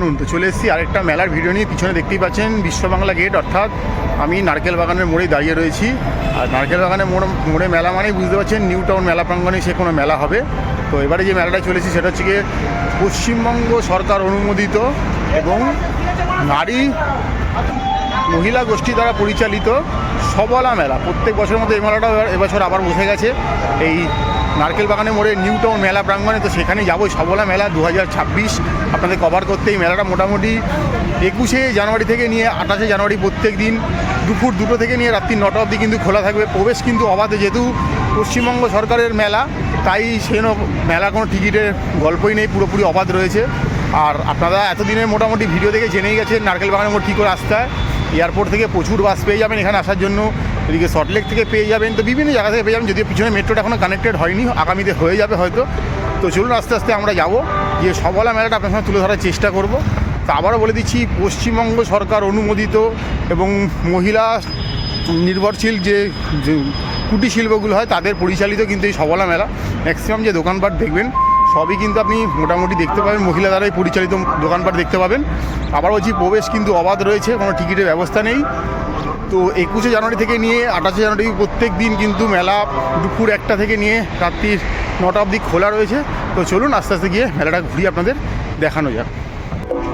Afternoon. তো চলে এসেছি আরেকটা মেলার ভিডিও নিয়ে। পিছনে দেখতেই পাচ্ছেন বিশ্ববাংলা গেট, অর্থাৎ আমি নারকেল বাগানের মোড়ে দাঁড়িয়ে রয়েছি। আর নারকেল বাগানের মোড়ে মেলা মানেই বুঝতে পারছেন নিউ টাউন মেলা প্রাঙ্গণে সে কোনো মেলা হবে। তো এবারে যে মেলাটা চলেছি সেটা হচ্ছে গিয়ে পশ্চিমবঙ্গ সরকার অনুমোদিত এবং নারী মহিলা গোষ্ঠী দ্বারা পরিচালিত সবলা মেলা। প্রত্যেক বছরের মতো এই মেলাটা এবছর আবার বসে গেছে এই নারকেল বাগানের মোড়ে নিউ টাউন মেলা প্রাঙ্গণে। তো সেখানে যাবো, সবলা মেলা 2026 আপনাদের কভার করতে। এই মেলাটা মোটামুটি 21শে জানুয়ারি থেকে নিয়ে 28শে জানুয়ারি প্রত্যেক দিন দুপুর 2টো থেকে নিয়ে রাত্রি 9টা অবধি কিন্তু খোলা থাকবে। প্রবেশ কিন্তু অবাধে, যেহেতু পশ্চিমবঙ্গ সরকারের মেলা তাই সেন মেলা কোনো টিকিটের গল্পই নেই, পুরোপুরি অবাধ রয়েছে। আর আপনারা এতদিনের মোটামুটি ভিডিও দেখে জেনেই গেছেন নারকেল বাগানের মোড় কী করে আসতে হয়। এয়ারপোর্ট থেকে প্রচুর বাস পেয়ে যাবেন এখানে আসার জন্য, এদিকে সল্টলেক থেকে পেয়ে যাবেন, তো বিভিন্ন জায়গা থেকে পেয়ে যাবেন। যদিও পিছনে মেট্রোটা এখনও কানেক্টেড হয়নি, আগামীতে হয়ে যাবে হয়তো। তো চলুন আস্তে আস্তে আমরা যাবো, গিয়ে সবলা মেলাটা আপনার সঙ্গে তুলে ধরার চেষ্টা করব। তো আবারও বলে দিচ্ছি, পশ্চিমবঙ্গ সরকার অনুমোদিত এবং মহিলা নির্ভরশীল যে কুটির শিল্পগুলো হয় তাদের পরিচালিত কিন্তু এই সবলা মেলা। ম্যাক্সিমাম যে দোকানপাট দেখবেন সবই কিন্তু আপনি মোটামুটি দেখতে পাবেন মহিলা দ্বারাই পরিচালিত দোকানপাট দেখতে পাবেন। আবার বলছি, প্রবেশ কিন্তু অবাধ রয়েছে, কোনো টিকিটের ব্যবস্থা নেই। তো 21শে জানুয়ারি থেকে নিয়ে 28শে জানুয়ারি প্রত্যেক দিন কিন্তু মেলা দুপুর 1টা থেকে নিয়ে রাত্রির 9টা অবধি খোলা রয়েছে। তো চলুন আস্তে আস্তে গিয়ে মেলাটা ঘুরিয়ে আপনাদের দেখানো যাক।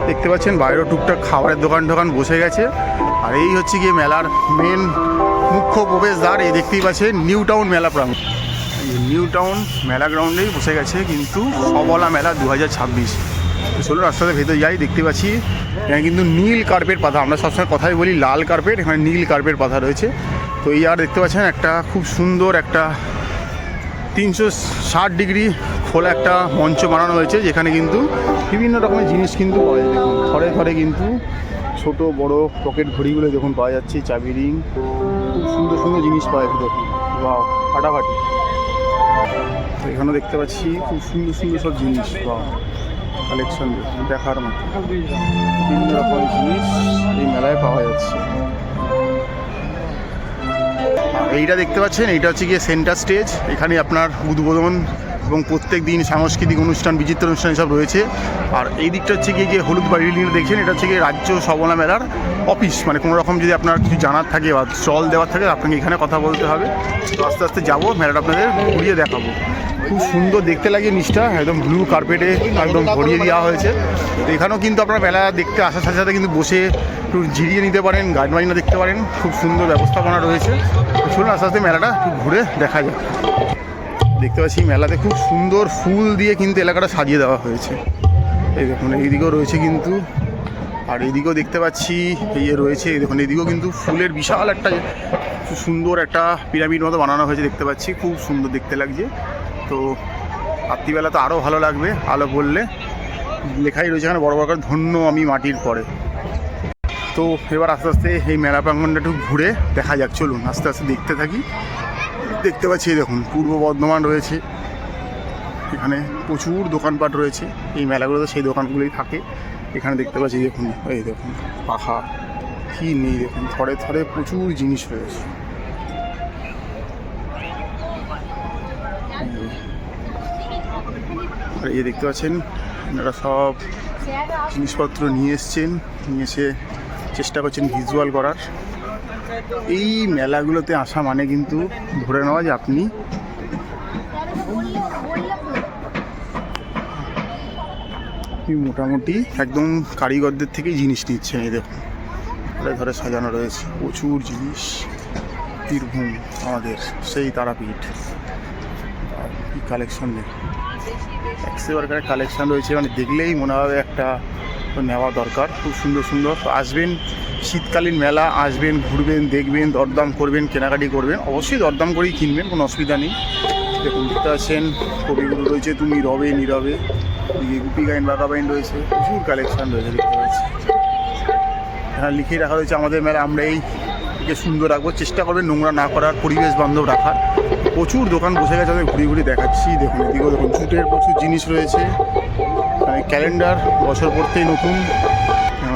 দেখতে পাচ্ছেন বাইরেও টুকটাক খাবারের দোকান বসে গেছে। আর এই হচ্ছে গিয়ে মেলার মেন মুখ্য প্রবেশদ্বার। এই দেখতেই পাচ্ছেন নিউ টাউন মেলা প্রাঙ্গণ। নিউ টাউন মেলা গ্রাউন্ডেই বসে গেছে কিন্তু সবলা মেলা 2026। তো চলুন আস্তে আস্তে ভেতরে যাই। দেখতে পাচ্ছি এখানে কিন্তু নীল কার্পেট পাতা, আমরা সবসময় কথাই বলি লাল কার্পেট, এখানে নীল কার্পেট পাতা রয়েছে। তো এই আর দেখতে পাচ্ছেন একটা খুব সুন্দর একটা 360 ডিগ্রি খোলা একটা মঞ্চ বানানো হয়েছে, যেখানে কিন্তু বিভিন্ন রকমের জিনিস কিন্তু পাওয়া যায়। দেখুন থরে থরে কিন্তু ছোট বড় পকেট ঘড়িগুলো দেখুন পাওয়া যাচ্ছে, চাবি রিং, খুব সুন্দর সুন্দর জিনিস পাওয়া যাচ্ছে। দেখুন বাহ, ফাটাফাটি। তো এখানেও দেখতে পাচ্ছি খুব সুন্দর সুন্দর সব জিনিস বা কালেকশন দেখার মতো বিভিন্ন রকমের জিনিস এই মেলায় পাওয়া যাচ্ছে। এইটা দেখতে পাচ্ছেন, এইটা হচ্ছে গিয়ে সেন্টার স্টেজ। এখানে আপনার উদ্বোধন এবং প্রত্যেক দিন সাংস্কৃতিক অনুষ্ঠান, বিচিত্র অনুষ্ঠান সব রয়েছে। আর এই দিকটা হচ্ছে গিয়ে হলুদ বিল্ডিংটা দেখছেন, এটা হচ্ছে গিয়ে রাজ্য সবলা মেলার অফিস। মানে কোনো রকম যদি আপনার কিছু জানার থাকে বা স্টল দেওয়ার থাকে আপনাকে এখানে কথা বলতে হবে। তো আস্তে আস্তে যাবো, মেলাটা আপনাদের ঘুরিয়ে দেখাবো। খুব সুন্দর দেখতে লাগে নিচটা, একদম ব্লু কার্পেটে একদম ভরিয়ে দেওয়া হয়েছে। তো এখানেও কিন্তু আপনারা মেলা দেখতে আসার সাথে সাথে কিন্তু বসে একটু জিরিয়ে নিতে পারেন, গান বাজনা দেখতে পারেন, খুব সুন্দর ব্যবস্থাপনা রয়েছে। চলুন আস্তে আস্তে মেলাটা একটু ঘুরে দেখা যায়। দেখতে পাচ্ছি মেলাতে খুব সুন্দর ফুল দিয়ে কিন্তু এলাকাটা সাজিয়ে দেওয়া হয়েছে। এই দেখুন এইদিকেও রয়েছে কিন্তু, আর এইদিকেও দেখতে পাচ্ছি এই যে রয়েছে, এই দেখুন এইদিকেও কিন্তু ফুলের বিশাল একটা খুব সুন্দর একটা পিরামিড মতো বানানো হয়েছে, দেখতে পাচ্ছি খুব সুন্দর দেখতে লাগছে। তো রাত্রিবেলা তো আরও ভালো লাগবে, আলো পড়লে লেখাই রয়েছে এখানে বড় বড় করে, ধন্য আমি মাটির পরে। তো এবার আস্তে আস্তে এই মেলা প্রাঙ্গণটা একটু ঘুরে দেখা যাক, চলুন আস্তে আস্তে দেখতে থাকি। দেখতে পাচ্ছি দেখুন পূর্ব বর্ধমান রয়েছে, এখানে প্রচুর দোকানপাট রয়েছে। এই মেলাগুলোতে সেই দোকানগুলোই থাকে। এখানে দেখতে পাচ্ছি দেখুন, এই দেখুন পাখা কি নেই, দেখুন থরে থরে প্রচুর জিনিস রয়েছে। আর এই দেখতে পাচ্ছেন এনারা সব জিনিসপত্র নিয়ে এসে চেষ্টা করছেন ভিজুয়াল করার। এই মেলাগুলোতে আসা মানে কিন্তু ধরে নেওয়া যে আপনি মোটামুটি একদম কারিগরদের থেকেই জিনিস নিচ্ছেন। এই দেখুন ধরে ধরে সাজানো রয়েছে প্রচুর জিনিস। বীরভূম আমাদের সেই তারাপীঠ, আর কি কালেকশন দেখুন, এক্সেবারকারের কালেকশন রয়েছে, মানে দেখলেই মনে হবে একটা নেওয়া দরকার। খুব সুন্দর সুন্দর। তো আসবেন, শীতকালীন মেলা, আসবেন, ঘুরবেন, দেখবেন, দরদাম করবেন, কেনাকাটি করবেন। অবশ্যই দরদাম করেই কিনবেন, কোনো অসুবিধা নেই। দেখুন দেখতে পাচ্ছেন কবিগুলো রয়েছে, তুমি রবে নীরবে, গুপি গাইন বাঘা বাইন রয়েছে, প্রচুর কালেকশান রয়েছে দেখতে পাচ্ছি। এখানে লিখে রাখা রয়েছে আমাদের মেলা আমরা এইকে সুন্দর রাখবো, চেষ্টা করবেন নোংরা না করার, পরিবেশ বান্ধব রাখার। প্রচুর দোকান বসে গেছে, আমি ঘুরে ঘুরে দেখাচ্ছি। দেখুন এদিকেও দেখুন জুটের প্রচুর জিনিস রয়েছে, ক্যালেন্ডার বছর পড়তেই নতুন।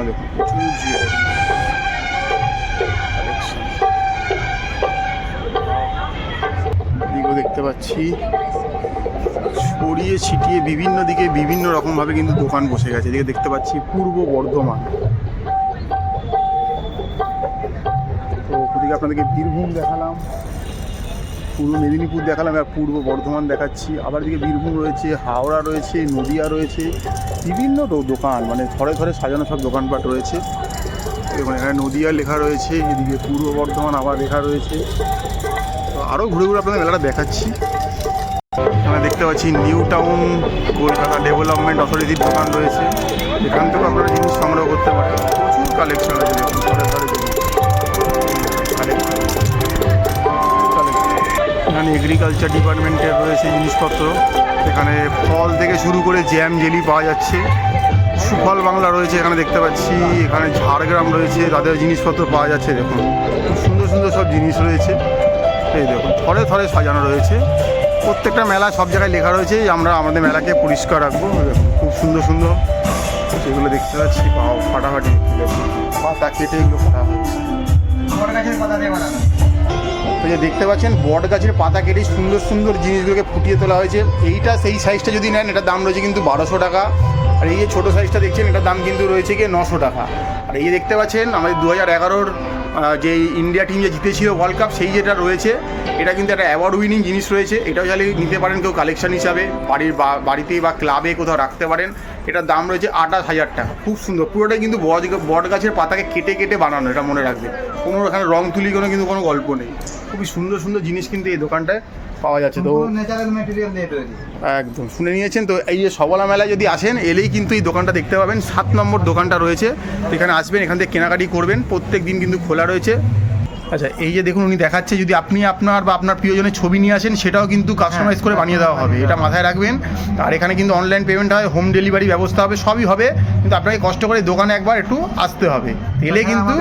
দেখুন প্রচুর এদিকেও দেখতে পাচ্ছি ছড়িয়ে ছিটিয়ে বিভিন্ন দিকে বিভিন্ন রকমভাবে কিন্তু দোকান বসে গেছে। এদিকে দেখতে পাচ্ছি পূর্ব বর্ধমান, তো ওদিকে আপনাদেরকে বীরভূম দেখালাম, পূর্ব মেদিনীপুর দেখালাম, আর পূর্ব বর্ধমান দেখাচ্ছি। আবার এদিকে বীরভূম রয়েছে, হাওড়া রয়েছে, নদিয়া রয়েছে, বিভিন্ন দোকান মানে ঘরে ঘরে সাজানো সব দোকানপাট রয়েছে। এবং এখানে নদিয়া লেখা রয়েছে, এদিকে পূর্ব বর্ধমান আবার লেখা রয়েছে। তো আরও ঘুরে ঘুরে আপনাদের মেলাটা দেখাচ্ছি। এখানে দেখতে পাচ্ছি নিউ টাউন কলকাতা ডেভেলপমেন্ট অথরিটির দোকান রয়েছে, এখান থেকেও আপনারা জিনিস সংগ্রহ করতে পারেন। প্রচুর কালেকশন আছে, দেখুন ঘরে ঘরে কালেকশন। এখানে এগ্রিকালচার ডিপার্টমেন্টের রয়েছে জিনিসপত্র, এখানে ফল থেকে শুরু করে জ্যাম জেলি পাওয়া যাচ্ছে। সুফল বাংলা রয়েছে এখানে দেখতে পাচ্ছি, এখানে ঝাড়গ্রাম রয়েছে, তাদের জিনিসপত্র পাওয়া যাচ্ছে। দেখুন খুব সুন্দর সুন্দর সব জিনিস রয়েছে, এই দেখুন থরে থরে সাজানো রয়েছে। প্রত্যেকটা মেলা সব জায়গায় লেখা রয়েছে আমরা আমাদের মেলাকে পরিষ্কার রাখবো। খুব সুন্দর সুন্দর সেগুলো দেখতে পাচ্ছি, ফাটাফাটি পাতা কেটে এগুলো করা হয়েছে। তো যে দেখতে পাচ্ছেন বট গাছের পাতা কেটে সুন্দর সুন্দর জিনিসগুলোকে ফুটিয়ে তোলা হয়েছে। এইটা সেই সাইজটা যদি নেন এটার দাম রয়েছে কিন্তু 1200 টাকা, আর এই যে ছোটো সাইজটা দেখছেন এটার দাম কিন্তু রয়েছে গিয়ে 900 টাকা। আর এই যে দেখতে পাচ্ছেন আমাদের 2011-র যে ইন্ডিয়া টিম যে জিতেছিল ওয়ার্ল্ড কাপ, সেই যেটা রয়েছে এটা কিন্তু একটা অ্যাওয়ার্ড উইনিং জিনিস রয়েছে। এটাও চাইলে নিতে পারেন কেউ কালেকশন হিসাবে, বাড়িতে বা ক্লাবে কোথাও রাখতে পারেন। এটার দাম রয়েছে 28,000 টাকা। খুব সুন্দর, পুরোটাই কিন্তু বট গাছের পাতাকে কেটে কেটে বানানো, এটা মনে রাখবে। কোনো এখানে রং তুলি কিন্তু কোনো গল্প নেই। খুবই সুন্দর সুন্দর জিনিস কিন্তু এই দোকানটায় পাওয়া যাচ্ছে। তো ন্যাচারাল ম্যাটেরিয়াল দিয়ে তৈরি, একদম শুনে নিয়েছেন। তো এই যে সবলা মেলায় যদি আসেন এলেই কিন্তু এই দোকানটা দেখতে পাবেন। 7 নম্বর দোকানটা রয়েছে, এখানে আসবেন, এখান থেকে কেনাকাটি করবেন। প্রত্যেক দিন কিন্তু খোলা রয়েছে। আচ্ছা এই যে দেখুন উনি দেখাচ্ছে, যদি আপনি আপনার বা আপনার প্রিয়জনের ছবি নিয়ে আসেন সেটাও কিন্তু কাস্টমাইজ করে বানিয়ে দেওয়া হবে, এটা মাথায় রাখবেন। আর এখানে কিন্তু অনলাইন পেমেন্ট হয়, হোম ডেলিভারি ব্যবস্থা হবে, সবই হবে। কিন্তু আপনাকে কষ্ট করে দোকানে একবার একটু আসতে হবে, এলে কিন্তু।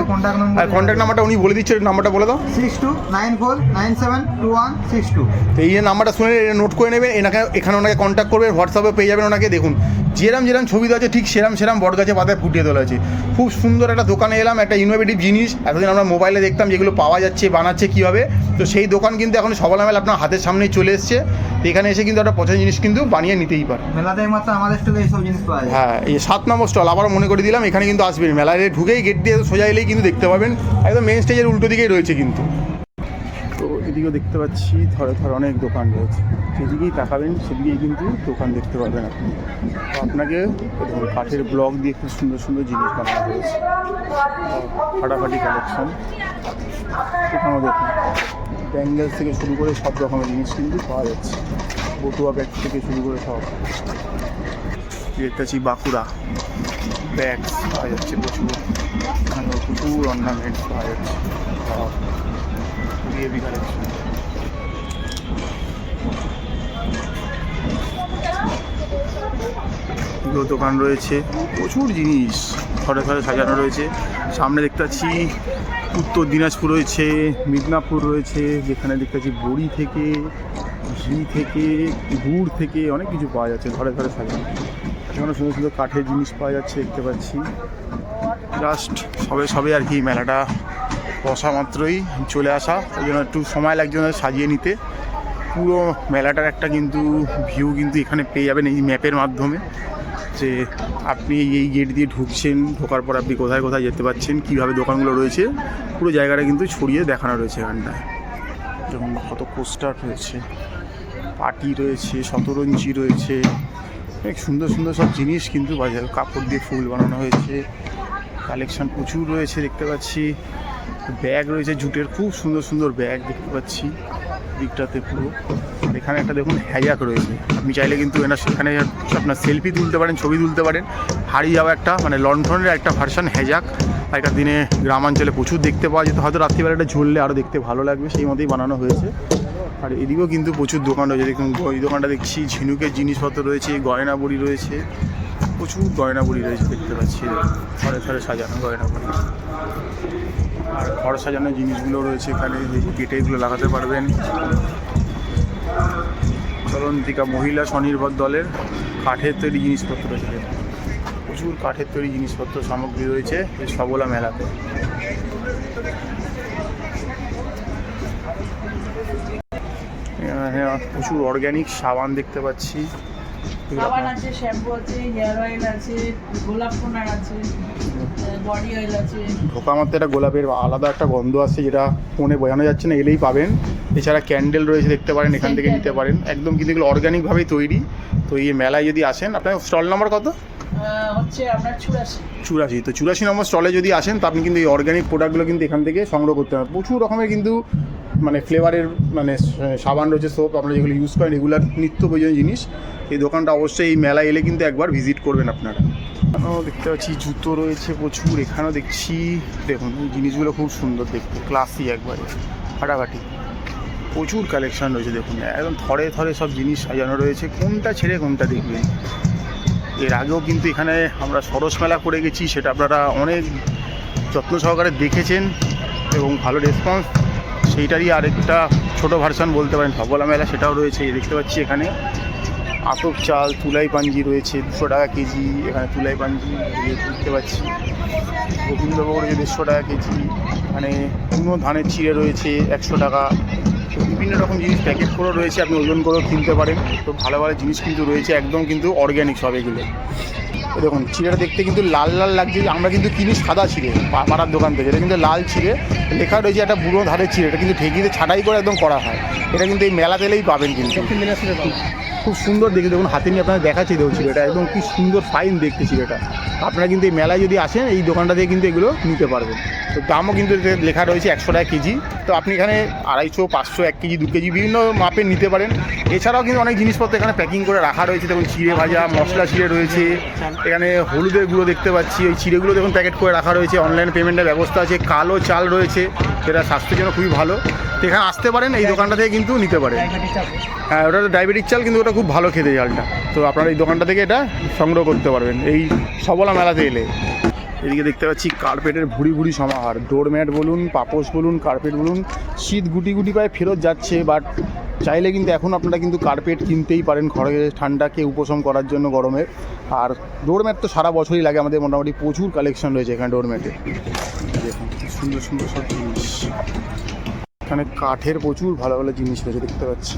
আর কন্ট্যাক্ট নাম্বারটা উনি বলে দিচ্ছে, নাম্বারটা বলে দাও। 6294972162। তো এই যে নাম্বারটা শুনে নোট করে নেবেন, এখানে ওনাকে কন্ট্যাক্ট করবেন, হোয়াটসঅ্যাপে পেয়ে যাবেন ওনাকে। দেখুন যেরাম ছবি দেওয়া আছে ঠিক সেরাম বট গাছে পাতায় ফুটিয়ে তোলা আছে। খুব সুন্দর একটা দোকানে এলাম, একটা ইনোভেটিভ জিনিস এতদিন আমরা মোবাইলে দেখতাম যেগুলো পাওয়া যাচ্ছে, বানাচ্ছে কীভাবে। তো সেই দোকান কিন্তু এখন সবলা মেলা আপনার হাতের সামনেই চলে এসছে। তো এখানে এসে কিন্তু একটা পছন্দের জিনিস কিন্তু বানিয়ে নিতেই পারে। মেলাতে মাত্র আমাদের স্টলে এইসব জিনিস পাওয়া যায়। হ্যাঁ, এই 7 নম্বর স্টল আবারও মনে করে দিলাম, এখানে কিন্তু আসবেন। মেলায় ঢুকেই গেট দিয়ে সোজা এলেই কিন্তু দেখতে পাবেন, একদম মেন স্টেজের উল্টো দিকেই রয়েছে কিন্তু। তো এদিকেও দেখতে পাচ্ছি থরে থরে অনেক দোকান রয়েছে, যেদিকেই তাকাবেন সেদিকেই কিন্তু দোকান দেখতে পাবেন আপনি। তো আপনাকে কাঠের ব্লক দিয়ে খুব সুন্দর সুন্দর জিনিস বানানো হয়েছে, ফাটাফাটি কালেকশন। এখানেও দেখুন ব্যাঙ্গেলস থেকে শুরু করে সব রকমের জিনিস কিন্তু পাওয়া যাচ্ছে, বটুয়া ব্যাগ থেকে শুরু করে সব। দেখতে পাচ্ছি বাঁকুড়া ব্যাগ পাওয়া যাচ্ছে প্রচুর, এখানেও প্রচুর অর্নামেন্টস পাওয়া যাচ্ছে, হেভি কালেকশন। দোকান রয়েছে, প্রচুর জিনিস ঘরে ঘরে সাজানো রয়েছে। সামনে দেখতে পাচ্ছি উত্তর দিনাজপুর রয়েছে, মিদনাপুর রয়েছে, যেখানে দেখতে পাচ্ছি বড়ি থেকে, ঘি থেকে, গুড় থেকে অনেক কিছু পাওয়া যাচ্ছে ঘরে ঘরে সাজানো। সেখানে সুন্দর সুন্দর কাঠের জিনিস পাওয়া যাচ্ছে দেখতে পাচ্ছি। জাস্ট সবে আর কি মেলাটা বসা মাত্রই চলে আসা, ওই জন্য একটু সময় লাগছে সাজিয়ে নিতে। পুরো মেলাটার একটা কিন্তু ভিউ কিন্তু এখানে পেয়ে যাবেন এই ম্যাপের মাধ্যমে, যে আপনি এই গেট দিয়ে ঢুকছেন, ঢোকার পর আপনি কোথায় কোথায় যেতে পারছেন, কীভাবে দোকানগুলো রয়েছে, পুরো জায়গাটা কিন্তু ছড়িয়ে দেখানো রয়েছে এখানটায়। যেমন কত পোস্টার রয়েছে, পাটি রয়েছে, শতরঞ্জি রয়েছে, অনেক সুন্দর সুন্দর সব জিনিস কিন্তু বাজার, কাপড় দিয়ে ফুল বানানো হয়েছে, কালেকশন প্রচুর রয়েছে দেখতে পাচ্ছি। ব্যাগ রয়েছে জুটের, খুব সুন্দর সুন্দর ব্যাগ দেখতে পাচ্ছি দিকটাতে পুরো। এখানে একটা দেখুন হ্যাজাক রয়েছে, আপনি চাইলে কিন্তু সেখানে আপনার সেলফি তুলতে পারেন, ছবি তুলতে পারেন। হারিয়ে যাওয়া একটা মানে লন্ঠনের একটা ভার্সন হ্যাজাক, আগেকার দিনে গ্রামাঞ্চলে প্রচুর দেখতে পাওয়া যেত, হয়তো রাত্রিবেলাটা ঝুললে আরও দেখতে ভালো লাগবে, সেই মতোই বানানো হয়েছে। আর এদিকেও কিন্তু প্রচুর দোকান রয়েছে, দেখুন ওই দোকানটা দেখছি ঝিনুকের জিনিসপত্র রয়েছে, গয়না বড়ি রয়েছে, প্রচুর গয়না বড়ি রয়েছে দেখতে পাচ্ছি, ঘরে ঘরে সাজানো গয়না বড়ি। আর ঘর সাজানোর জিনিসগুলো রয়েছে এখানে, গেটে এগুলো লাগাতে পারবেন। চলন্তিকা মহিলা স্বনির্ভর দলের কাঠের তৈরি জিনিসপত্র রয়েছে, প্রচুর কাঠের তৈরি জিনিসপত্র সামগ্রী রয়েছে এই সবলা মেলাতে। প্রচুর অর্গ্যানিক সাবান দেখতে পাচ্ছি। সাবান আছে, শ্যাম্পু আছে, হেয়ার অয়েল আছে, গোলাপ টোনার আছে, বডি অয়েল আছে। ঢোকা মাত্র একটা গোলাপের আলাদা একটা গন্ধ আসছে, যেটা ফোনে বোঝানো যাচ্ছে না, এলেই পাবেন। এছাড়া ক্যান্ডেল রয়েছে দেখতে পারেন, এখান থেকে নিতে পারেন। একদম কিন্তু এগুলো অর্গ্যানিকভাবেই তৈরি। তো এই মেলায় যদি আসেন, আপনার স্টল নাম্বার কত? হচ্ছে আপনার 84। তো 84 নম্বর স্টলে যদি আসেন, তো আপনি কিন্তু এই অর্গ্যানিক প্রোডাক্টগুলো কিন্তু এখান থেকে সংগ্রহ করতে পারেন। প্রচুর রকমের কিন্তু মানে ফ্লেভারের মানে সাবান রয়েছে, সোপ, আপনারা যেগুলো ইউজ করেন রেগুলার নিত্য প্রয়োজনীয় জিনিস। এই দোকানটা অবশ্যই এই মেলা এলে কিন্তু একবার ভিজিট করবেন আপনারা। এখানেও দেখতে পাচ্ছি জুতো রয়েছে প্রচুর। এখানেও দেখছি, দেখুন এই জিনিসগুলো খুব সুন্দর দেখতে, ক্লাসি একবারে ফাটাফাটি। প্রচুর কালেকশান রয়েছে দেখুন, একদম থরে থরে সব জিনিস সাজানো রয়েছে। কোনটা ছেড়ে কোনটা দেখবেন। এর আগেও কিন্তু এখানে আমরা সরস মেলা করে গেছি, সেটা আপনারা অনেক যত্ন সহকারে দেখেছেন এবং ভালো রেসপন্স। সেইটারই আরেকটা ছোটো ভার্সন বলতে পারেন সবলা মেলা, সেটাও রয়েছে। দেখতে পাচ্ছি এখানে আতপ চাল, তুলাই পাঞ্জি রয়েছে 200 টাকা কেজি। এখানে তুলাই পাঞ্জি দেখতে পাচ্ছি, গোবিন্দভোগ রয়েছে 150 টাকা কেজি। এখানে পুরনো ধানের চিড়ে রয়েছে 100 টাকা। তো বিভিন্ন রকম জিনিস প্যাকেট করেও রয়েছে, আপনি ওজন করেও কিনতে পারেন। তো ভালো ভালো জিনিস কিন্তু রয়েছে, একদম কিন্তু অর্গ্যানিক সব এগুলো। তো দেখুন চিড়েটা দেখতে কিন্তু লাল লাল লাগছে, আমরা কিন্তু কিনি সাদা চিড়ে পাড়ার দোকান থেকে। এটা কিন্তু লাল চিড়ে, লেখা রয়েছে একটা বুড়ো ধারের চিড়ে। এটা কিন্তু ঢেকিতে ছাঁটাই করে একদম করা হয়। এটা কিন্তু এই মেলা তেলেই পাবেন কিন্তু। খুব সুন্দর দেখে, দেখুন হাতে নিয়ে আপনাদের দেখাচ্ছি। দেখুন চিড়েটা একদম কি সুন্দর ফাইন দেখতে চিড়েটা। আপনারা কিন্তু এই মেলায় যদি আসেন, এই দোকানটা থেকে কিন্তু এগুলো নিতে পারবেন। তো দামও কিন্তু লেখা রয়েছে 100 টাকা কেজি। তো আপনি এখানে 250, 500, 1 কেজি, 2 কেজি বিভিন্ন মাপের নিতে পারেন। এছাড়াও কিন্তু অনেক জিনিসপত্র এখানে প্যাকিং করে রাখা রয়েছে। দেখুন চিড়ে ভাজা, মশলা চিড়ে রয়েছে। এখানে হলুদের গুঁড়ো দেখতে পাচ্ছি, ওই চিড়েগুলো দেখুন প্যাকেট করে রাখা রয়েছে। অনলাইন পেমেন্টের ব্যবস্থা আছে। কালো চাল রয়েছে, যেটা স্বাস্থ্যের জন্য খুবই ভালো। তো এখানে আসতে পারেন, এই দোকানটা থেকে কিন্তু নিতে পারেন। হ্যাঁ, ওটা ডায়াবেটিক চাল, কিন্তু ওটা খুব ভালো খেতে চালটা। তো আপনারা এই দোকানটা থেকে এটা সংগ্রহ করতে পারবেন এই সবলা মেলাতে এলে। এদিকে দেখতে পাচ্ছি কার্পেটের ভুড়ি ভুড়ি সমাহার। ডোরম্যাট বলুন, পাপোশ বলুন, কার্পেট বলুন, শীত গুটি গুটি পায়ে ফেরত যাচ্ছে। বাট চাইলে কিন্তু এখন আপনারা কিন্তু কার্পেট কিনতেই পারেন ঘরে ঠান্ডাকে উপশম করার জন্য গরমের। আর ডোরম্যাট তো সারা বছরই লাগে আমাদের, মোটামুটি প্রচুর কালেকশন রয়েছে এখানে ডোরম্যাটে। দেখুন সুন্দর সুন্দর সব জিনিস। এখানে কাঠের প্রচুর ভালো ভালো জিনিস রয়েছে দেখতে পাচ্ছি।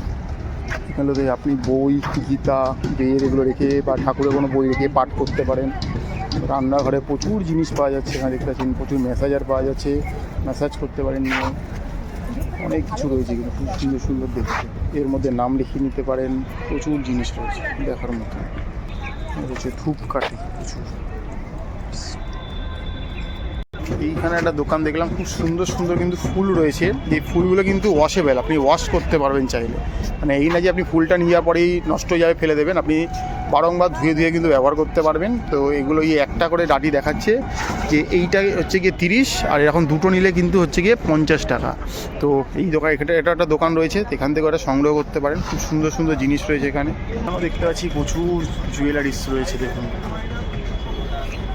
এখানে আপনি বই, গীতা, বের এগুলো রেখে বা ঠাকুরের কোনো বই রেখে পাঠ করতে পারেন। রান্নাঘরে প্রচুর জিনিস পাওয়া যাচ্ছে এখানে দেখতে পাচ্ছেন। প্রচুর ম্যাসাজার পাওয়া যাচ্ছে, ম্যাসাজ করতে পারেন নিয়ে। অনেক কিছু রয়েছে কিন্তু খুব সুন্দর সুন্দর দেখতে। এর মধ্যে নাম লিখিয়ে নিতে পারেন। প্রচুর জিনিস রয়েছে দেখার মতো। রয়েছে ধূপকাঠি প্রচুর। এইখানে একটা দোকান দেখলাম, খুব সুন্দর সুন্দর কিন্তু ফুল রয়েছে। এই ফুলগুলো কিন্তু ওয়াশেবেল, আপনি ওয়াশ করতে পারবেন চাইলে। মানে এই না যে আপনি ফুলটা নিয়ে যাওয়ার পরেই নষ্ট হয়ে যাবে ফেলে দেবেন, আপনি বারংবার ধুয়ে ধুয়ে কিন্তু ব্যবহার করতে পারবেন। তো এগুলো একটা করে ডাটি দেখাচ্ছে যে এইটা হচ্ছে গিয়ে 30, আর এরকম দুটো নিলে কিন্তু হচ্ছে গিয়ে 50 টাকা। তো এই দোকান, এটা একটা দোকান রয়েছে, এখান থেকে ওটা সংগ্রহ করতে পারেন। খুব সুন্দর সুন্দর জিনিস রয়েছে এখানে। আমরা দেখতে পাচ্ছি প্রচুর জুয়েলারিস রয়েছে দেখুন।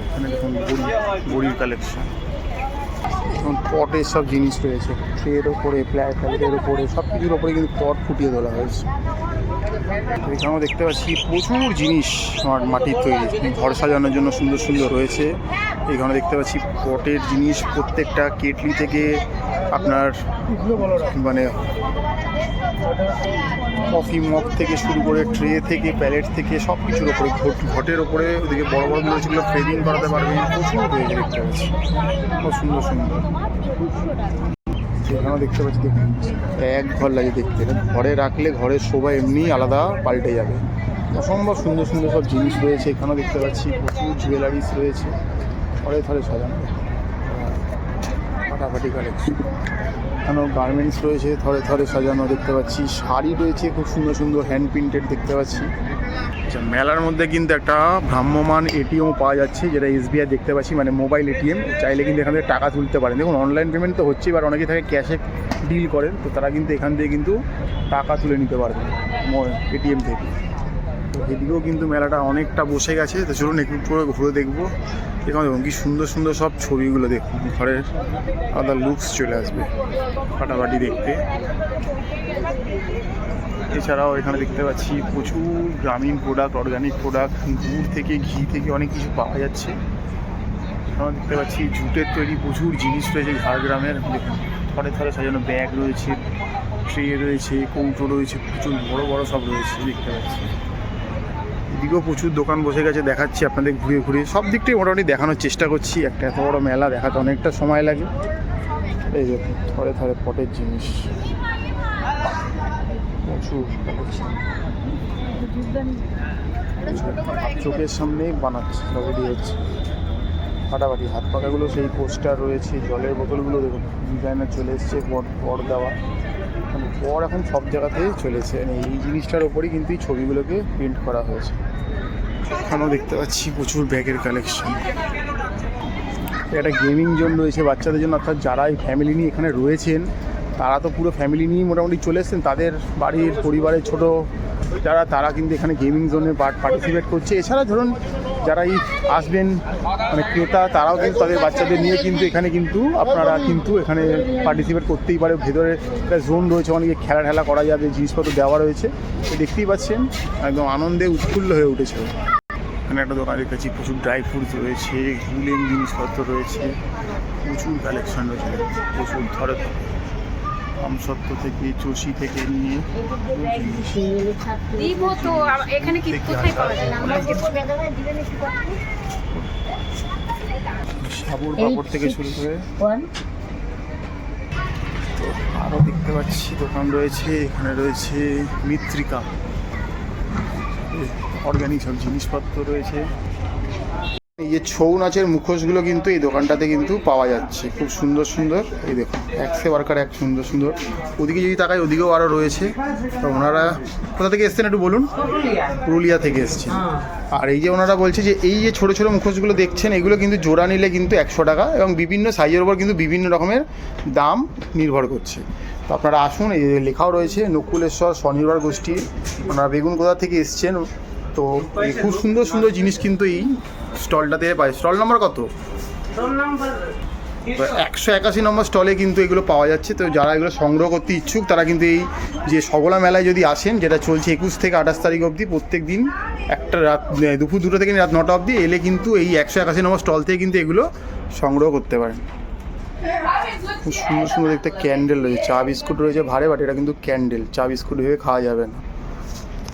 এখানে দেখুন বড়ির কালেকশন। এখন পটের সব জিনিস রয়েছে, ট্রের ওপরে, প্ল্যাটের ওপরে, সব কিছুর ওপরে কিন্তু পট ফুটিয়ে তোলা হয়েছে। এখানেও দেখতে পাচ্ছি প্রচুর জিনিস আমার মাটির তৈরি, ঘর সাজানোর জন্য সুন্দর সুন্দর রয়েছে। এখানে দেখতে পাচ্ছি পটের জিনিস, প্রত্যেকটা কেটলি থেকে আপনার মানে কফি মগ থেকে শুরু করে ট্রে থেকে, প্যালেট থেকে, সব কিছুর ওপরে, ঘটের ওপরে ওদিকে বড় বড় গুলো সেগুলো ফ্রেমিং করাতে পারবেন। প্রচুর রয়েছে দেখতে পাচ্ছি, খুব সুন্দর সুন্দর। সেখানেও দেখতে পাচ্ছি দেখুন, এক ঘর লাগে দেখতে। ঘরে রাখলে ঘরের শোভা এমনি আলাদা পাল্টে যাবে। অসম্ভব সুন্দর সুন্দর সব জিনিস রয়েছে। এখানেও দেখতে পাচ্ছি প্রচুর জুয়েলারিস রয়েছে, ঘরে থরে সাজানো ফাটাফাটি কালেকশন। এখানেও গার্মেন্টস রয়েছে থরে থরে সাজানো দেখতে পাচ্ছি। শাড়ি রয়েছে খুব সুন্দর সুন্দর হ্যান্ড প্রিন্টেড দেখতে পাচ্ছি। আচ্ছা, মেলার মধ্যে কিন্তু একটা ভ্রাম্যমান এটিএমও পাওয়া যাচ্ছে, যেটা SBI দেখতে পাচ্ছি, মানে মোবাইল এটিএম। চাইলে কিন্তু এখান থেকে টাকা তুলতে পারেন। দেখুন অনলাইন পেমেন্ট তো হচ্ছেই, এবার অনেকে থাকে ক্যাশে ডিল করেন, তো তারা কিন্তু এখান থেকে কিন্তু টাকা তুলে নিতে পারবেন এটিএম থেকে। তো এদিকেও কিন্তু মেলাটা অনেকটা বসে গেছে। তো চলুন একটু করে ঘুরে দেখবো। এখানে দেখুন কি সুন্দর সুন্দর সব ছবিগুলো দেখুন, ঘরের আলাদা লুকস চলে আসবে ফাটাফাটি দেখতে। এছাড়াও এখানে দেখতে পাচ্ছি প্রচুর গ্রামীণ প্রোডাক্ট, অর্গানিক প্রোডাক্ট, গুড় থেকে, ঘি থেকে অনেক কিছু পাওয়া যাচ্ছে। এখানে দেখতে পাচ্ছি জুটের তৈরি প্রচুর জিনিস রয়েছে ঝাড়গ্রামের। দেখুন থরে থরে সাজানো ব্যাগ রয়েছে, ট্রে রয়েছে, কৌটো রয়েছে, প্রচুর বড় বড় সব রয়েছে দেখতে পাচ্ছি। এদিকেও প্রচুর দোকান বসে গেছে, দেখাচ্ছি আপনাদের ঘুরে ঘুরে। সব দিকটাই মোটামুটি দেখানোর চেষ্টা করছি। একটা এত বড় মেলা দেখাতে অনেকটা সময় লাগে। এই দেখুন থরে থরে পটের জিনিস প্রচুর, চোখের সামনেই বানাচ্ছে, রেডি হচ্ছে ফাটাফাটি। হাত পাখাগুলো সেই পোস্টার রয়েছে, জলের বোতলগুলো দেখুন ডিজাইনার চলে এসছে, পর দেওয়া, মানে পর এখন সব জায়গাতেই চলেছে। মানে এই জিনিসটার ওপরই কিন্তু এই ছবিগুলোকে প্রিন্ট করা হয়েছে। এখানেও দেখতে পাচ্ছি প্রচুর ব্যাগের কালেকশন। একটা গেমিং জোন রয়েছে বাচ্চাদের জন্য, অর্থাৎ যারা এই ফ্যামিলি নিয়ে এখানে রয়েছেন তারা তো পুরো ফ্যামিলি নিয়েই মোটামুটি চলে এসেছেন। তাদের বাড়ির পরিবারের ছোট যারা, তারা কিন্তু এখানে গেমিং জোনে পার্টিসিপেট করছে। এছাড়া ধরুন যারা এই আসবেন মানে ক্রেতা, তারাও কিন্তু তাদের বাচ্চাদের নিয়ে কিন্তু এখানে কিন্তু আপনারা কিন্তু এখানে পার্টিসিপেট করতেই পারে। ভেতরে একটা জোন রয়েছে, অনেকে খেলা ঠেলা করা যাবে, জিনিসপত্র দেওয়া রয়েছে। তো দেখতেই পাচ্ছেন একদম আনন্দে উৎফুল্ল হয়ে উঠেছে। এখানে একটা দোকান দেখেছি, প্রচুর ড্রাই ফ্রুটস রয়েছে, গুলেন জিনিসপত্র রয়েছে, প্রচুর কালেকশন রয়েছে, প্রচুর ধরে আমসত্ব থেকে চষি থেকে নিয়ে এখানে কি কোথায় পাওয়া যায়? সাবুর পাপড় থেকে শুরু করে তো আরও দেখতে পাচ্ছি দোকান রয়েছে। এখানে রয়েছে মৃত্তিকা, অর্গানিক সব জিনিসপত্র রয়েছে। এই যে ছৌ নাচের মুখোশগুলো কিন্তু এই দোকানটাতে কিন্তু পাওয়া যাচ্ছে, খুব সুন্দর সুন্দর। এই দেখুন এক সে বারকার এক সুন্দর সুন্দর। ওদিকে যদি তাকাই ওদিকেও আরও রয়েছে। তো ওনারা কোথা থেকে এসছেন একটু বলুন? পুরুলিয়া থেকে এসছেন। আর এই যে ওনারা বলছে যে এই যে ছোটো ছোটো মুখোশগুলো দেখছেন, এগুলো কিন্তু জোড়া নিলে কিন্তু 100 টাকা, এবং বিভিন্ন সাইজের উপর কিন্তু বিভিন্ন রকমের দাম নির্ভর করছে। তো আপনারা আসুন, এই লেখাও রয়েছে নকুলেশ্বর স্বনির্ভর গোষ্ঠী। ওনারা বেগুন কোথা থেকে এসছেন। তো এই খুব সুন্দর সুন্দর জিনিস কিন্তু এই স্টলটাতে পায়। স্টল নাম্বার কত? 181 নম্বর স্টলে কিন্তু এগুলো পাওয়া যাচ্ছে। তো যারা এগুলো সংগ্রহ করতে ইচ্ছুক তারা কিন্তু এই যে সবলা মেলায় যদি আসেন, যেটা চলছে 21 থেকে 28 তারিখ অবধি, প্রত্যেক দিন একটা রাত দুপুর 2টা থেকে রাত 9টা অবধি, এলে কিন্তু এই 181 নম্বর স্টল থেকে কিন্তু এগুলো সংগ্রহ করতে পারেন। খুব সুন্দর সুন্দর দেখতে ক্যান্ডেল রয়েছে, চা বিস্কুট রয়েছে ভারে, বাট এটা কিন্তু ক্যান্ডেল, চা বিস্কুট ভেবে খাওয়া যাবে না।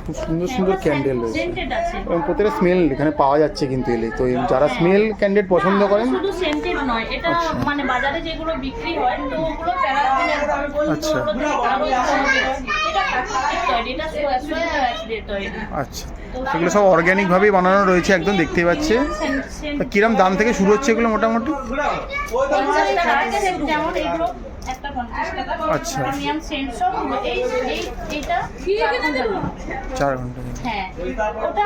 খুব সুন্দর সুন্দর ক্যান্ডেল রয়েছে এবং প্রত্যেকটা স্মেল এখানে পাওয়া যাচ্ছে কিন্তু এলে। তো যারা স্মেল ক্যান্ডেল পছন্দ করেন, শুধু সেন্টেড নয়, এটা মানে বাজারে যেগুলো বিক্রি হয় তো ওগুলো আচ্ছা আচ্ছা, সেগুলো সব অর্গ্যানিকভাবেই বানানো রয়েছে একদম, দেখতেই পাচ্ছে। কিরম দাম থেকে শুরু হচ্ছে এগুলো মোটামুটি? আচ্ছা 4 ঘন্টা। হ্যাঁ, ওটা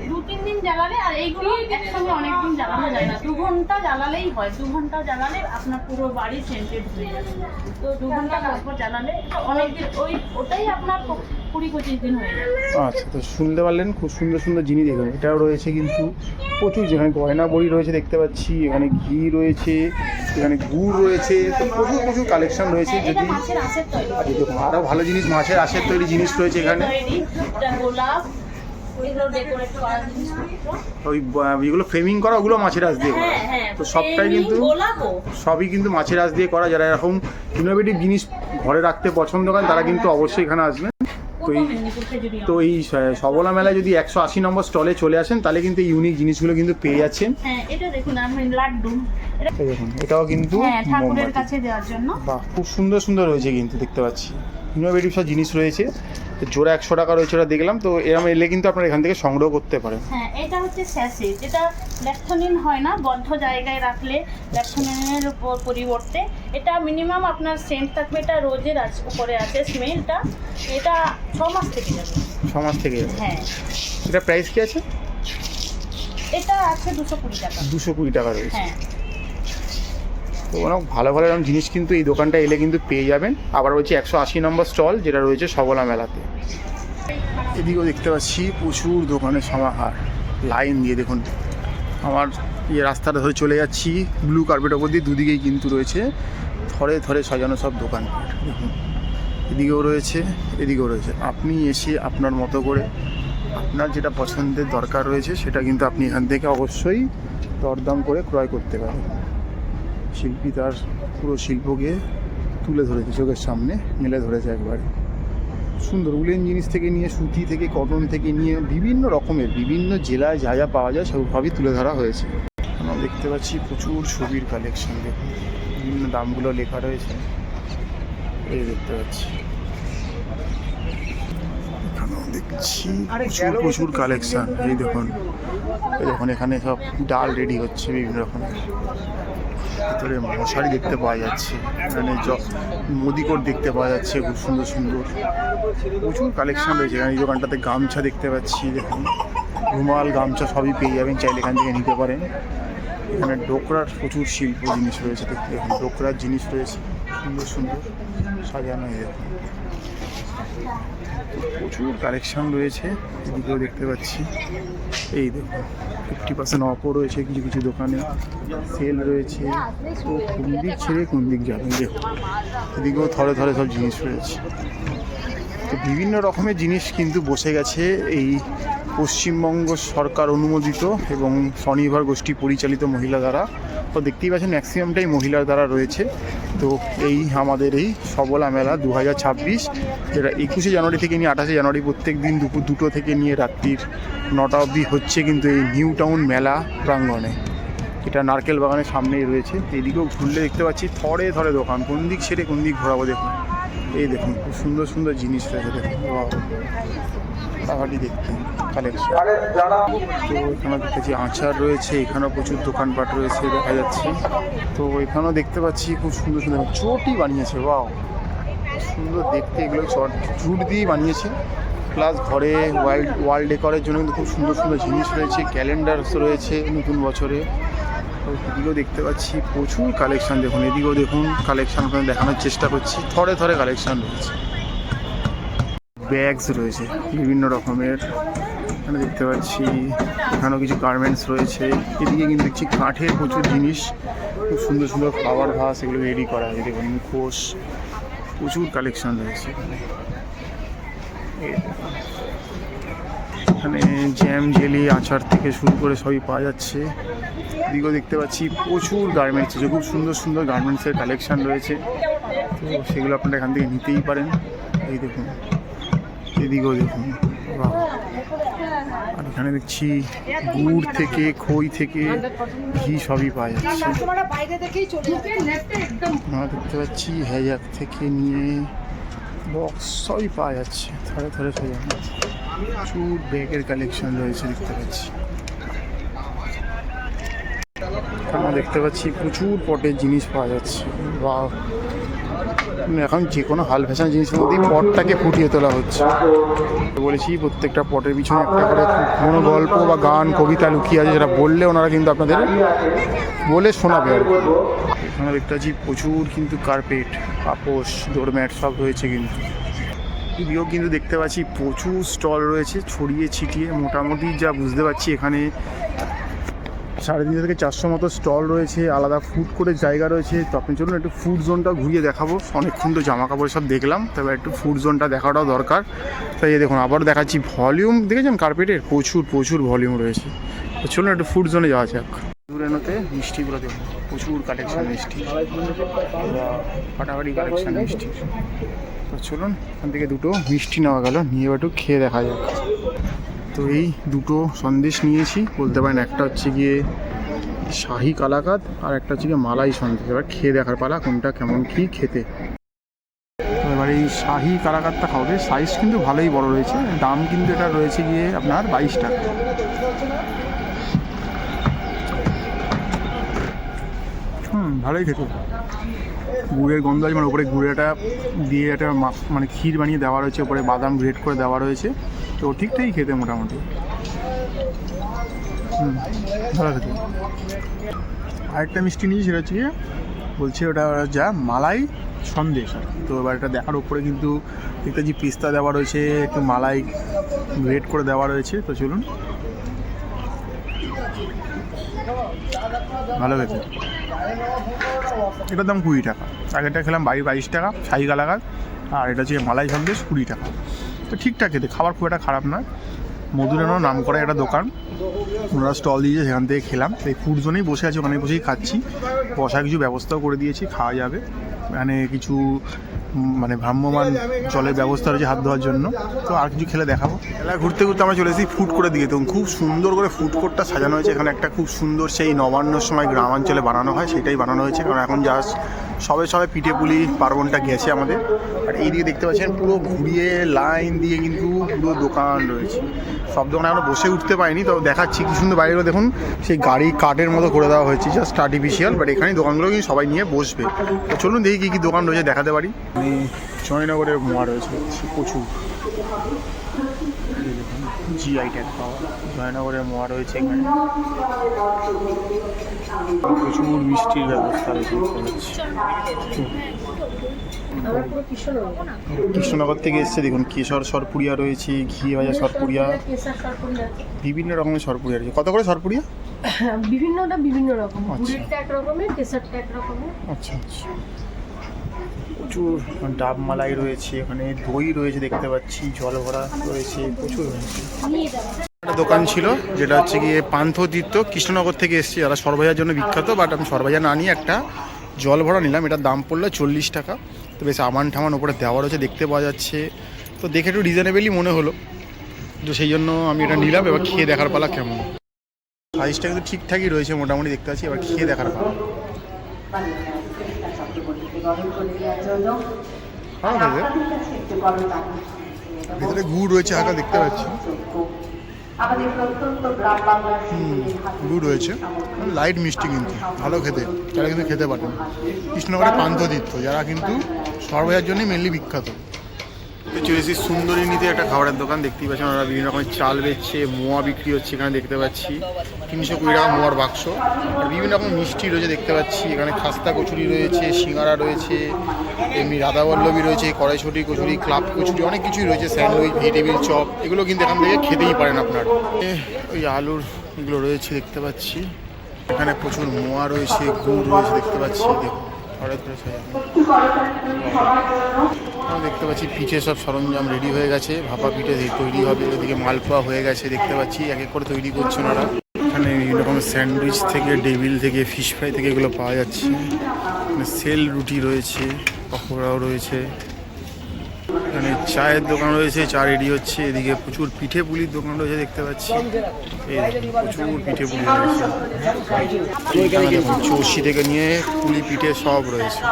2-3 দিন জ্বালালে, আর এইগুলো একসঙ্গে অনেকদিন জ্বালানো যায় না। 2 ঘন্টা জ্বালালেই হয়, 2 ঘন্টা জ্বালালে আপনার পুরো বাড়ি সেন্টেড হয়ে যাবে। তো 2 ঘন্টা পর জ্বালালে অনেকদিন, ওটাই আপনার 20-25 দিন হয়ে যাবে। আচ্ছা, তো শুনতে পারলেন খুব সুন্দর সুন্দর জিনিস দেখুন। এটাও রয়েছে কিন্তু প্রচুর, যেখানে গয়না বড়ি রয়েছে দেখতে পাচ্ছি, এখানে ঘি রয়েছে, এখানে গুড় রয়েছে, তো প্রচুর প্রচুর কালেকশন রয়েছে। যদি দেখুন আরও ভালো জিনিস, মাছের আঁশের তৈরি জিনিস রয়েছে এখানে। ওই যেগুলো ফ্রেমিং করা ওগুলো মাছের আঁশ দিয়ে করা, তো সবটাই কিন্তু সবই কিন্তু মাছের আঁশ দিয়ে করা। যারা এরকম ইনোভেটিভ জিনিস ঘরে রাখতে পছন্দ করেন তারা কিন্তু অবশ্যই এখানে আসবেন। তো এই সবলা মেলায় যদি 180 নম্বর স্টলে চলে আসেন তাহলে কিন্তু এই ইউনিক জিনিসগুলো কিন্তু পেয়ে যাচ্ছেন। এটা দেখুন লাড্ডু, দেখুন এটাও কিন্তু ঠাকুরের কাছে দেওয়ার জন্য। বাহ, খুব সুন্দর সুন্দর রয়েছে কিন্তু দেখতে পাচ্ছি, ইনোভেটিভ সব জিনিস রয়েছে। জোড়া 100 টাকা রয়েছে, ওটা দেখলাম। তো এরকম এলে কিন্তু আপনারা এখান থেকে সংগ্রহ করতে পারেন। হ্যাঁ, এটা হচ্ছে স্যাশে, যেটা ল্যাকথনিন হয় না, বদ্ধ জায়গায় রাখলে ল্যাকথনিনের পরিবর্তে এটা মিনিমাম আপনার সেন্ট থাকবে। এটা রোজের উপরে আছে স্মেলটা, এটা 6 মাস থেকে যাবে। 6 মাস থেকে যাবে। হ্যাঁ, এটা প্রাইস কি আছে? এটা আছে 220 টাকা। 220 টাকা রয়েছে। হ্যাঁ, তো অনেক ভালো ভালো এরকম জিনিস কিন্তু এই দোকানটা এলে কিন্তু পেয়ে যাবেন। আবার বলছি 180 নম্বর স্টল যেটা রয়েছে সবলা মেলাতে। এদিকেও দেখতে পাচ্ছি প্রচুর দোকানের সমাহার, লাইন দিয়ে দেখুন। আমার এই রাস্তাটা ধরে চলে যাচ্ছি, ব্লু কার্পেট ওপর দিয়ে দুদিকেই কিন্তু রয়েছে থরে থরে সাজানো সব দোকান। দেখুন এদিকেও রয়েছে, এদিকেও রয়েছে। আপনি এসে আপনার মতো করে আপনার যেটা পছন্দের দরকার রয়েছে সেটা কিন্তু আপনি এখান থেকে অবশ্যই দরদাম করে ক্রয় করতে পারেন। শিল্পী তার পুরো শিল্পকে তুলে ধরেছে চোখের সামনে, মেলে ধরেছে একবারে। সুন্দর উলেন জিনিস থেকে নিয়ে সুতি থেকে কটন থেকে নিয়ে বিভিন্ন রকমের বিভিন্ন জেলায় যা যা পাওয়া যায় সবভাবেই তুলে ধরা হয়েছে। আমরা দেখতে পাচ্ছি প্রচুর ছবির কালেকশন, দেখুন বিভিন্ন দামগুলো লেখা রয়েছে, এই দেখতে পাচ্ছি। এখানেও দেখছি প্রচুর প্রচুর কালেকশন, এই দেখুন এখানে সব ডাল রেডি হচ্ছে বিভিন্ন রকমের। ভিতরে মশারি দেখতে পাওয়া যাচ্ছে, এখানে মুদিকোট দেখতে পাওয়া যাচ্ছে, খুব সুন্দর সুন্দর প্রচুর কালেকশন রয়েছে। এখানে এই দোকানটাতে গামছা দেখতে পাচ্ছি, দেখুন রুমাল গামছা সবই পেয়ে যাবেন, চাইলে এখান থেকে নিতে পারেন। এখানে ডোকরার প্রচুর শিল্প জিনিস রয়েছে, দেখতে দেখুন ডোকরার জিনিস রয়েছে সুন্দর সুন্দর সাজানো, এই দেখুন প্রচুর কালেকশন রয়েছে। এদিকেও দেখতে পাচ্ছি, এই দেখুন 50% অফও রয়েছে কিছু কিছু দোকানে, সেল রয়েছে। তো কোন দিক ছেড়ে কোন দিক যাবেন দেখুন, এদিকেও থরে থরে সব জিনিস রয়েছে। তো বিভিন্ন রকমের জিনিস কিন্তু বসে গেছে এই পশ্চিমবঙ্গ সরকার অনুমোদিত এবং স্বনির্ভর গোষ্ঠী পরিচালিত মহিলা দ্বারা। তো দেখতেই পাচ্ছেন ম্যাক্সিমামটাই মহিলার দ্বারা রয়েছে। তো এই আমাদের এই সবলা মেলা 2026, যেটা 21শে জানুয়ারি থেকে নিয়ে 28শে জানুয়ারি প্রত্যেক দিন দুপুর 2টো থেকে নিয়ে রাত্রির 9টা অবধি হচ্ছে কিন্তু এই নিউ টাউন মেলা প্রাঙ্গণে। এটা নারকেল বাগানের সামনেই রয়েছে। এইদিকেও ঘুরলে দেখতে পাচ্ছি থরে থরে দোকান, কোন দিক ছেড়ে কোন দিক ঘোরাবো দেখুন। এই দেখুন খুব সুন্দর সুন্দর জিনিস রয়েছে, দেখুন ফাটাফাটি দেখতে কালেকশন। তো এখানেও দেখতেছি আচার রয়েছে, এখানেও প্রচুর দোকানপাট রয়েছে দেখা যাচ্ছে। তো এখানেও দেখতে পাচ্ছি খুব সুন্দর সুন্দর চটি বানিয়েছে, ওয়াও সুন্দর দেখতে, এগুলো জুট দিয়েই বানিয়েছে। প্লাস ঘরে ওয়াল ডেকোরের জন্য কিন্তু খুব সুন্দর সুন্দর জিনিস রয়েছে, ক্যালেন্ডার্স রয়েছে নতুন বছরে। তো এদিকেও দেখতে পাচ্ছি প্রচুর কালেকশান, দেখুন এদিকেও দেখুন কালেকশান আপনাদের দেখানোর চেষ্টা করছি, থরে থরে কালেকশান রয়েছে। ব্যাগস রয়েছে বিভিন্ন রকমের, এখানে দেখতে পাচ্ছি এখানেও কিছু গার্মেন্টস রয়েছে। এদিকে কিন্তু দেখছি কাঠের প্রচুর জিনিস, খুব সুন্দর সুন্দর ফ্লাওয়ার ভাস, এগুলো রেডি করা হয়, দেখুন মুখোশ, প্রচুর কালেকশান রয়েছে এখানে। এখানে জ্যাম জেলি আচার থেকে শুরু করে সবই পাওয়া যাচ্ছে। এদিকেও দেখতে পাচ্ছি প্রচুর গার্মেন্টস আছে, খুব সুন্দর সুন্দর গার্মেন্টসের কালেকশান রয়েছে। তো সেগুলো আপনারা এখান থেকে নিতেই পারেন। এই দেখুন এদিকেও দেখুন, আর এখানে দেখছি গুড় থেকে খই থেকে ঘি সবই পাওয়া যাচ্ছে। আমরা দেখতে পাচ্ছি হেজাক থেকে নিয়ে বক্স সবই পাওয়া যাচ্ছে, থরে থরে সাজানো প্রচুর ব্যাগের কালেকশন রয়েছে দেখতে পাচ্ছি। আমরা দেখতে পাচ্ছি প্রচুর পটের জিনিস পাওয়া যাচ্ছে, বা এখন যে কোনো হাল ফ্যাশন জিনিসের মধ্যেই পটটাকে ফুটিয়ে তোলা হচ্ছে। বলেছি প্রত্যেকটা পটের পিছনে একটা করে কোনো গল্প বা গান কবিতা লুকিয়ে আছে, যেটা বললে ওনারা কিন্তু আপনাদের বলে শোনাবে আর কি। এখানে দেখতে পাচ্ছি প্রচুর কিন্তু কার্পেট, পাপোশ, ডোরম্যাট সব রয়েছে কিন্তু। এদিকেও কিন্তু দেখতে পাচ্ছি প্রচুর স্টল রয়েছে ছড়িয়ে ছিটিয়ে, মোটামুটি যা বুঝতে পারছি এখানে 350 থেকে 400 মতো স্টল রয়েছে, আলাদা ফুড করে জায়গা রয়েছে। তো আপনি চলুন একটু ফুড জোনটা ঘুরিয়ে দেখাবো, অনেকক্ষণ তো জামা কাপড় সব দেখলাম, তবে একটু ফুড জোনটা দেখাটাও দরকার। তাই দেখুন আবারও দেখাচ্ছি, ভলিউম দেখেছেন কার্পেটের প্রচুর প্রচুর ভলিউম রয়েছে। তো চলুন একটু ফুড জোনে যাওয়া যাক। দূরেনোতে মিষ্টিগুলো দেখুন প্রচুর কালেকশান মিষ্টি, ফাটাফাটি কালেকশান মিষ্টি। তো চলুন এখান থেকে দুটো মিষ্টি নেওয়া গেল, নিয়ে একটু খেয়ে দেখা যাক। তো এই দুটো সন্দেশ নিয়েছি বলতে পারেন, একটা হচ্ছে গিয়ে শাহি কালাকাঁদ আর একটা হচ্ছে গিয়ে মালাই সন্দেশ। এবার খেয়ে দেখার পালা কোনটা কেমন কী খেতে। তো এবার এই শাহি কালাকাঁদটা খাবে, সাইজ কিন্তু ভালোই বড় রয়েছে, দাম কিন্তু এটা রয়েছে গিয়ে আপনার 22 টাকা। ভালোই খেতে, গুড়ের গন্ধ আছে, মানে ওপরে গুড়েটা দিয়ে একটা মানে ক্ষীর বানিয়ে দেওয়া রয়েছে, ওপরে বাদাম গ্রেট করে দেওয়া রয়েছে। তো ঠিকঠাকই খেতে মোটামুটি, ভালো খেতে। আরেকটা মিষ্টি নিয়েছি, সেটা হচ্ছে গিয়ে বলছে ওটা যা মালাই সন্দেশ আর কি। তো এবার এটা দেখার উপরে কিন্তু একটা যে পিস্তা দেওয়া রয়েছে, একটু মালাই গ্রেট করে দেওয়া রয়েছে। তো চলুন, ভালো খেতে। এটার দাম 20 টাকা, আগেরটা খেলাম 22 টাকা শাহি কালাকাঁদ, আর এটা হচ্ছে মালাই সন্দেশ 20 টাকা। তো ঠিকঠাক খেতে, খাবার খুব একটা খারাপ নয়। মধুরানো নাম করা একটা দোকান, ওনারা স্টল দিয়েছে, সেখান থেকে খেলাম। এই ফুড জোনেই বসে আছি, ওখানে বসেই খাচ্ছি, বসার কিছু ব্যবস্থাও করে দিয়েছি, খাওয়া যাবে। এখানে কিছু মানে ভ্রাম্যমান জলের ব্যবস্থা রয়েছে হাত ধোয়ার জন্য। তো আর কিছু খেলে দেখাবো। মেলায় ঘুরতে ঘুরতে আমরা চলে এসেছি ফুড কোর্টের দিকে। তো খুব সুন্দর করে ফুড কোর্টটা সাজানো হয়েছে। এখানে একটা খুব সুন্দর সেই নবান্নর সময় গ্রামাঞ্চলে বানানো হয় সেটাই বানানো হয়েছে, কারণ এখন জাস্ট সবে পিঠে পুলি পার্বণটা গেছে আমাদের। আর এই দিকে দেখতে পাচ্ছেন পুরো ঘুরিয়ে লাইন দিয়ে কিন্তু পুরো দোকান রয়েছে। সব দোকানে আমরা বসে উঠতে পারিনি, তো দেখাচ্ছি কি সুন্দর বাইরে দেখুন সেই গাড়ি কাঠের মতো করে দেওয়া হয়েছে, জাস্ট আর্টিফিশিয়াল। বাট এখানে দোকানগুলো কিন্তু সবাই নিয়ে বসবে। তো চলুন দেখি কী কী দোকান রয়েছে দেখাতে পারি। জয়নগরের মোয়া রয়েছে প্রচুর, জিআই ট্যাগ পাওয়া জয়নগরের মোয়া রয়েছে এখানে। প্রচুর মিষ্টির ব্যবস্থা রয়েছে। কৃষ্ণনগর থেকে এসছে দেখুন, কেশর সরপুরিয়া রয়েছে, ঘি ভাজা সরপুরিয়া, বিভিন্ন রকমের সরপুরিয়া রয়েছে। কত করে সরপুরিয়া? বিভিন্নটা বিভিন্ন রকম, গুড়েরটা এক রকমের, কেশরটা এক রকমের। আচ্ছা আচ্ছা। প্রচুর ডাব মালাই রয়েছে, এখানে দই রয়েছে দেখতে পাচ্ছি, জল ভরা রয়েছে, প্রচুর রয়েছে। একটা দোকান ছিল যেটা হচ্ছে গিয়ে পান্থতীর্থ, কৃষ্ণনগর থেকে এসছে, যারা সরভাজার জন্য বিখ্যাত। বাট আমি সরভাজা না নিয়ে একটা জল ভরা নিলাম। এটার দাম পড়লো 40 টাকা। তো বেশ আমান ঠামান ওপরে দেওয়া রয়েছে দেখতে পাওয়া যাচ্ছে। তো দেখে একটু রিজনেবলই মনে হলো, তো সেই জন্য আমি এটা নিলাম। এবার খেয়ে দেখার পালা কেমন। সাইজটা কিন্তু ঠিকঠাকই রয়েছে মোটামুটি দেখতে পাচ্ছি। এবার খেয়ে দেখার পালা। ভিতরে গুড় রয়েছে হালকা দেখতে পাচ্ছি। গুড় রয়েছে, লাইট মিষ্টি, কিন্তু ভালো খেতে। যারা কিন্তু খেতে পারেন, কৃষ্ণনগরের পান্থতীর্থ যারা কিন্তু সরভাজার জন্যই মেনলি বিখ্যাত। চলে এসেছি সুন্দরিনীতে, একটা খাবারের দোকান দেখতেই পাচ্ছেন। ওরা বিভিন্ন রকমের চাল বেচছে, মোয়া বিক্রি হচ্ছে এখানে দেখতে পাচ্ছি। 320 টাকা মোয়ার বাক্স। আর বিভিন্ন রকম মিষ্টি রয়েছে দেখতে পাচ্ছি। এখানে খাস্তা কচুরি রয়েছে, সিঙ্গারা রয়েছে, এমনি রাধাবল্লভী রয়েছে, কড়াইশুঁটি কচুরি, ক্লাব কচুরি, অনেক কিছুই রয়েছে, স্যান্ডউইচ, ভেজিটেবিল চপ। এগুলো কিন্তু এখান থেকে খেতেই পারেন আপনার। ওই আলুর এগুলো রয়েছে দেখতে পাচ্ছি। এখানে প্রচুর মোয়া রয়েছে, গুড় রয়েছে দেখতে পাচ্ছি। দেখুন দেখতে পাচ্ছি পিঠে সব সরঞ্জাম রেডি হয়ে গেছে। ভাপা পিঠে তৈরি হবে, ওদিকে মালপোয়া হয়ে গেছে দেখতে পাচ্ছি। এক এক করে তৈরি করছে ওনারা। এখানে বিভিন্ন রকমের স্যান্ডউইচ থেকে, ডেভিল থেকে, ফিশ ফ্রাই থেকে এগুলো পাওয়া যাচ্ছে। সেল রুটি রয়েছে, পকোড়াও রয়েছে। এখানে চায়ের দোকান রয়েছে, চা রেডি হচ্ছে। এদিকে প্রচুর পিঠে পুলির দোকান রয়েছে দেখতে পাচ্ছি। এই প্রচুর পিঠে পুলি রয়েছে, চৌষি থেকে নিয়ে পুলি পিঠে সব রয়েছে।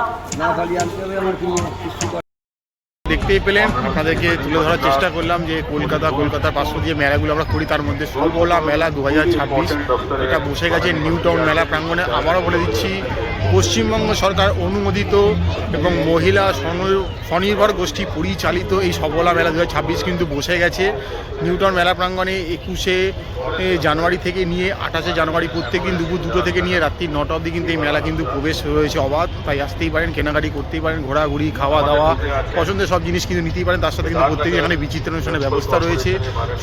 দেখতেই পেলেন, আপনাদেরকে তুলে ধরার চেষ্টা করলাম যে কলকাতার পার্শ্ব দিয়ে মেলাগুলো আমরা করি, তার মধ্যে সবলা মেলা 2026 এটা বসে গেছে নিউ টাউন মেলা প্রাঙ্গণে। আবারও বলে দিচ্ছি, পশ্চিমবঙ্গ সরকার অনুমোদিত এবং মহিলা স্বনির্ভর গোষ্ঠী পরিচালিত এই সবলা মেলা 2026 কিন্তু বসে গেছে নিউ টাউন মেলা প্রাঙ্গণে। 21শে জানুয়ারি থেকে নিয়ে 28শে জানুয়ারি প্রত্যেক দিন দুপুর 2টো থেকে নিয়ে রাত্রি 9টা অবধি কিন্তু এই মেলা কিন্তু প্রবেশ রয়েছে অবাধ। তাই আসতেই পারেন, কেনাকাটি করতেই পারেন, ঘোরাঘুরি, খাওয়া দাওয়া, পছন্দের সব জিনিস কিন্তু নিতেই পারেন। তার সাথে কিন্তু প্রত্যেকে এখানে বিচিত্র অনুষ্ঠানের ব্যবস্থা রয়েছে,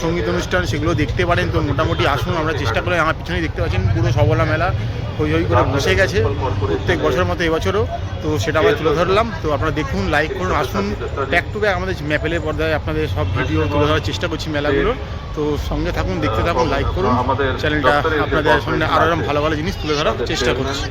সঙ্গীত অনুষ্ঠান, সেগুলো দেখতে পারেন। তো মোটামুটি আসুন, আমরা চেষ্টা করে আমার পিছনেই দেখতে পাচ্ছেন পুরো সবলা মেলা হই হই করে বসে গেছে প্রত্যেক বছরের মতো এবছরও। তো সেটা আমরা তুলে ধরলাম। তো আপনারা দেখুন, লাইক করুন, আসুন ব্যাক টু ব্যাক আমাদের ম্যাপেলের পর্দায় আপনাদের সব ভিডিও তুলে ধরার চেষ্টা করছি মেলাগুলোর। তো সঙ্গে থাকুন, দেখতে থাকুন, লাইক করুন। চ্যানেলটা আপনাদের সামনে আরও এরকম ভালো ভালো জিনিস তুলে ধরার চেষ্টা করছি।